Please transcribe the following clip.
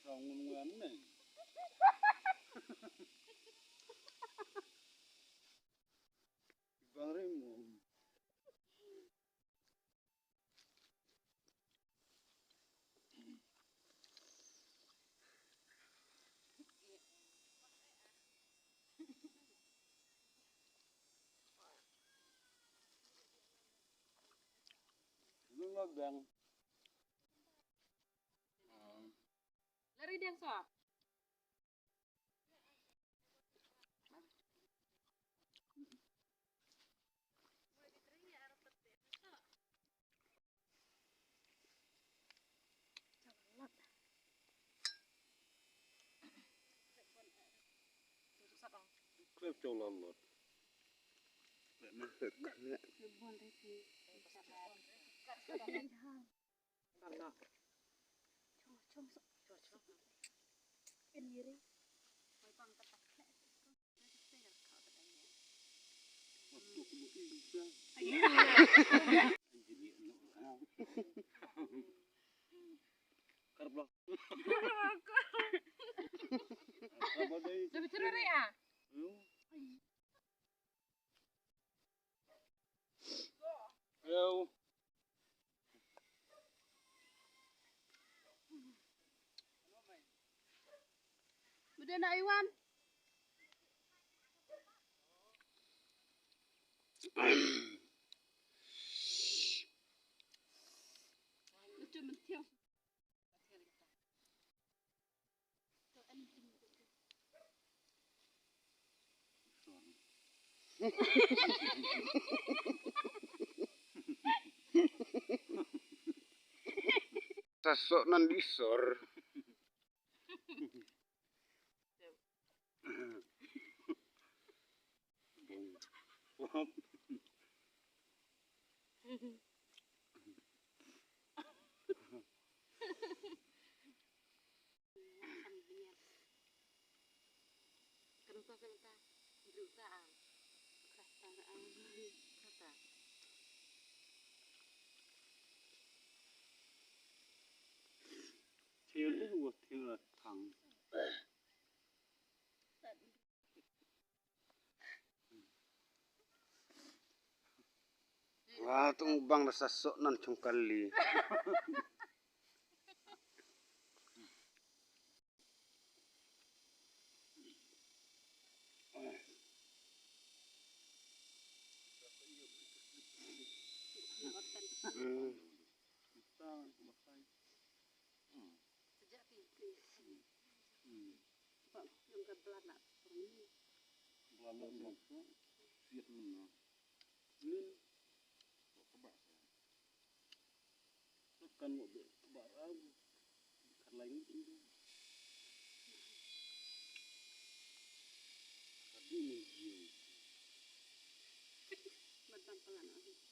Bangun nih. Bang Remo. Lu bang. Lari dia so. Klep cololot. Lek masuk kena. Lebon resi. Pendiri. Untuk bisa. Karblok. Apa deh? Lebih cerere ya? Yo. Udah nak Iwan. Lucu mentiang. Sasok nan disor. Wah. Thiếu cái ruột thiếu là thằng. Wah, tung bang rasa sok nan cung kali. Kan một bữa barang kan lain itu tadi nih Mentang pelan.